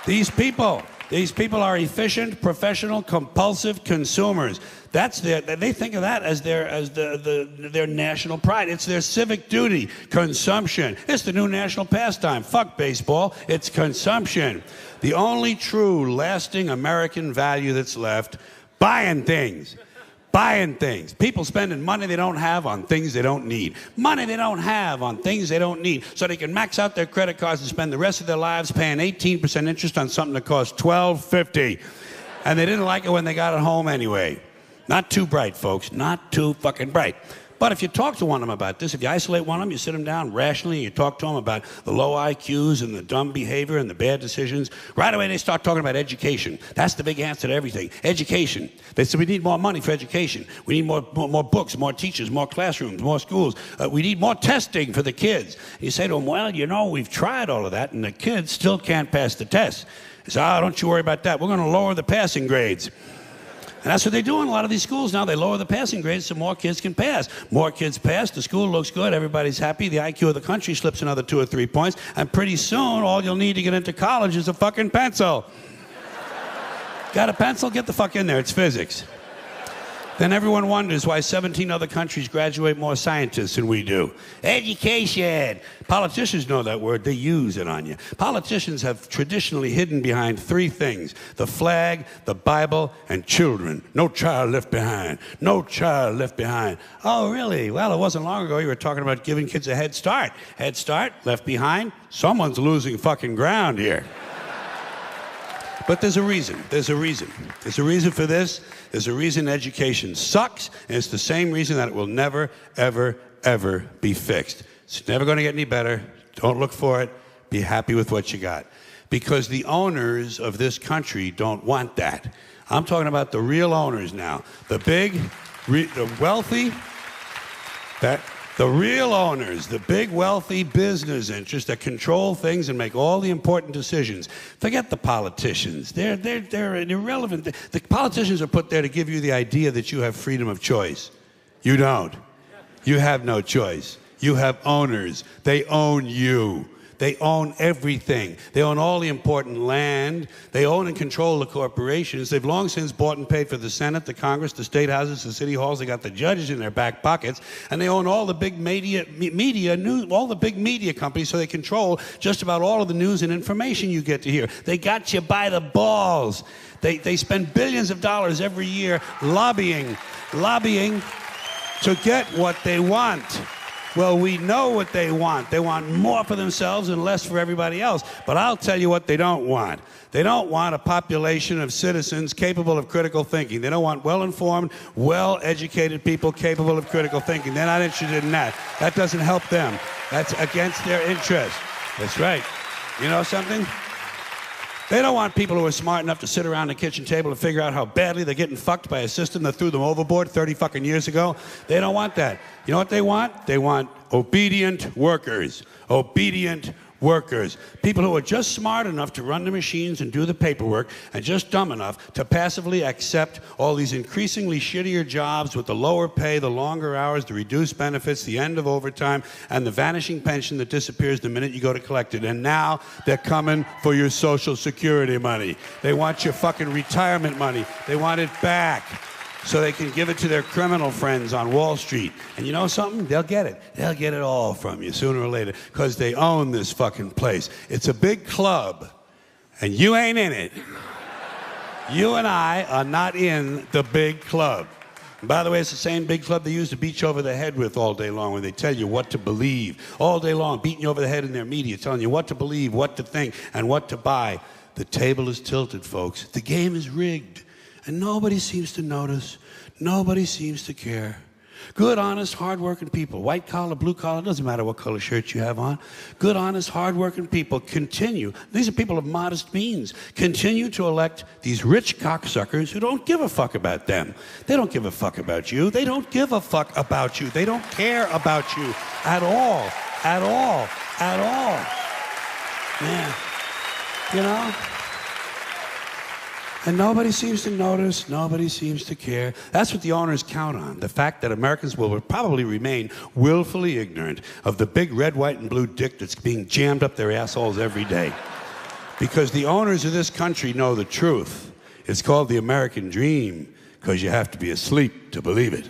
These people are efficient, professional, compulsive consumers. They think of that as their national pride. It's their civic duty. Consumption. It's the new national pastime. Fuck baseball. It's consumption. The only true, lasting American value that's left, buying things. Buying things. People spending money they don't have on things they don't need. Money they don't have on things they don't need. So they can max out their credit cards and spend the rest of their lives paying 18% interest on something that costs $12.50. And they didn't like it when they got it home anyway. Not too bright, folks. Not too fucking bright. But if you talk to one of them about this, if you isolate one of them, you sit them down rationally, you talk to them about the low IQs and the dumb behavior and the bad decisions, right away they start talking about education. That's the big answer to everything. Education. They say we need more money for education. We need more books, more teachers, more classrooms, more schools. We need more testing for the kids. You say to them, well, you know, we've tried all of that and the kids still can't pass the test. They say, oh, don't you worry about that. We're going to lower the passing grades. And that's what they do in a lot of these schools now. They lower the passing grades so more kids can pass. More kids pass, the school looks good, everybody's happy, the IQ of the country slips another 2 or 3 points, and pretty soon all you'll need to get into college is a fucking pencil. Got a pencil? Get the fuck in there, it's physics. Then everyone wonders why 17 other countries graduate more scientists than we do. Education. Politicians know that word. They use it on you. Politicians have traditionally hidden behind 3 things: the flag, the Bible, and children. No child left behind. No child left behind. Oh, really? Well, it wasn't long ago you were talking about giving kids a head start. Head start, left behind. Someone's losing fucking ground here. But there's a reason. There's a reason. There's a reason for this. There's a reason education sucks, and it's the same reason that it will never, ever, ever be fixed. It's never going to get any better. Don't look for it. Be happy with what you got. Because the owners of this country don't want that. I'm talking about the real owners now. The big, the wealthy, the real owners, the big wealthy business interests that control things and make all the important decisions. Forget the politicians. They're irrelevant. The politicians are put there to give you the idea that you have freedom of choice. You don't. You have no choice. You have owners. They own you. They own everything. They own all the important land. They own and control the corporations. They've long since bought and paid for the Senate, the Congress, the state houses, the city halls. They got the judges in their back pockets. And they own all the big all the big media companies, so they control just about all of the news and information you get to hear. They got you by the balls. They spend billions of dollars every year lobbying to get what they want. Well, we know what they want. They want more for themselves and less for everybody else. But I'll tell you what they don't want. They don't want a population of citizens capable of critical thinking. They don't want well-informed, well-educated people capable of critical thinking. They're not interested in that. That doesn't help them. That's against their interest. That's right. You know something? They don't want people who are smart enough to sit around the kitchen table and figure out how badly they're getting fucked by a system that threw them overboard 30 fucking years ago. They don't want that. You know what they want? They want obedient workers. Obedient workers. People who are just smart enough to run the machines and do the paperwork, and just dumb enough to passively accept all these increasingly shittier jobs with the lower pay, the longer hours, the reduced benefits, the end of overtime, and the vanishing pension that disappears the minute you go to collect it. And now they're coming for your Social Security money. They want your fucking retirement money. They want it back, so they can give it to their criminal friends on Wall Street. And you know something? They'll get it. They'll get it all from you sooner or later, because they own this fucking place. It's a big club, and you ain't in it. You and I are not in the big club. And by the way, it's the same big club they use to beat you over the head with all day long when they tell you what to believe. All day long, beating you over the head in their media, telling you what to believe, what to think, and what to buy. The table is tilted, folks. The game is rigged. And nobody seems to notice. Nobody seems to care. Good, honest, hard-working people, white collar, blue collar, doesn't matter what color shirt you have on. Good, honest, hard-working people continue. These are people of modest means. Continue to elect these rich cocksuckers who don't give a fuck about them. They don't give a fuck about you. They don't give a fuck about you. They don't care about you at all. At all. At all. Man, you know? And nobody seems to notice, nobody seems to care. That's what the owners count on, the fact that Americans will probably remain willfully ignorant of the big red, white, and blue dick that's being jammed up their assholes every day. Because the owners of this country know the truth. It's called the American dream, because you have to be asleep to believe it.